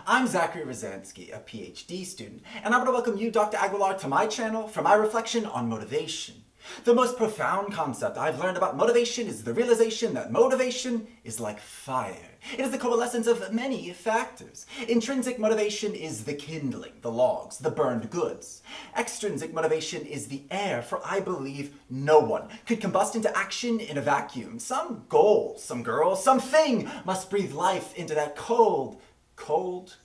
I'm Zachary Rozansky, a PhD student, and I want to welcome you, Dr. Aguilar, to my channel for my reflection on motivation. The most profound concept I've learned about motivation is the realization that motivation is like fire. It is the coalescence of many factors. Intrinsic motivation is the kindling, the logs, the burned goods. Extrinsic motivation is the air, for I believe no one could combust into action in a vacuum. Some goal, some girl, something must breathe life into that cold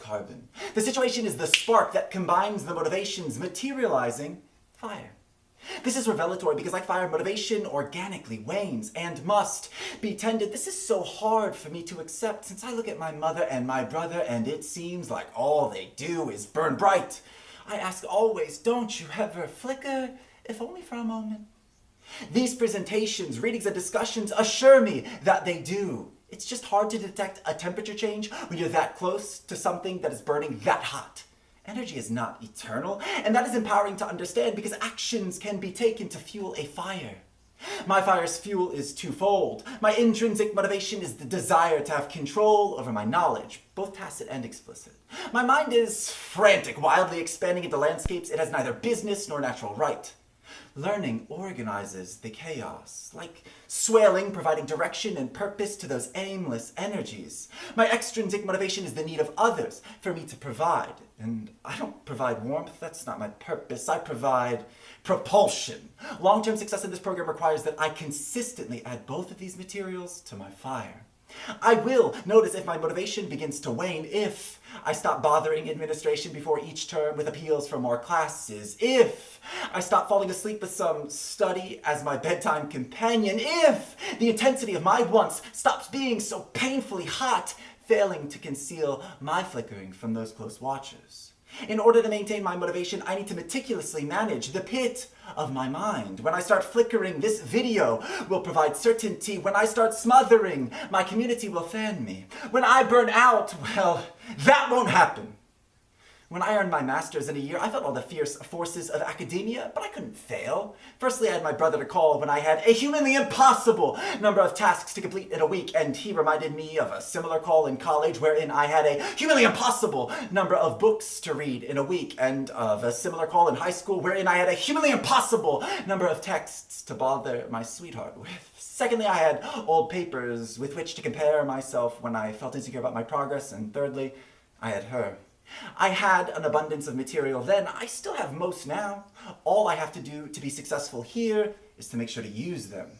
carbon. The situation is the spark that combines the motivations, materializing fire. This is revelatory because like fire, motivation organically wanes and must be tended. This is so hard for me to accept since I look at my mother and my brother and it seems like all they do is burn bright. I ask always, don't you ever flicker, if only for a moment? These presentations, readings, and discussions assure me that they do. It's just hard to detect a temperature change when you're that close to something that is burning that hot. Energy is not eternal, and that is empowering to understand because actions can be taken to fuel a fire. My fire's fuel is twofold. My intrinsic motivation is the desire to have control over my knowledge, both tacit and explicit. My mind is frantic, wildly expanding into landscapes it has neither business nor natural right. Learning organizes the chaos, like swailing, providing direction and purpose to those aimless energies. My extrinsic motivation is the need of others for me to provide. And I don't provide warmth, that's not my purpose. I provide propulsion. Long-term success in this program requires that I consistently add both of these materials to my fire. I will notice if my motivation begins to wane, if I stop bothering administration before each term with appeals for more classes, if I stop falling asleep with some study as my bedtime companion, if the intensity of my wants stops being so painfully hot, failing to conceal my flickering from those close watchers. In order to maintain my motivation, I need to meticulously manage the pit of my mind. When I start flickering, this video will provide certainty. When I start smothering, my community will fan me. When I burn out, well, that won't happen. When I earned my master's in a year, I felt all the fierce forces of academia, but I couldn't fail. Firstly, I had my brother to call when I had a humanly impossible number of tasks to complete in a week, and he reminded me of a similar call in college wherein I had a humanly impossible number of books to read in a week, and of a similar call in high school wherein I had a humanly impossible number of texts to bother my sweetheart with. Secondly, I had old papers with which to compare myself when I felt insecure about my progress, and thirdly, I had her. I had an abundance of material then. I still have most now. All I have to do to be successful here is to make sure to use them.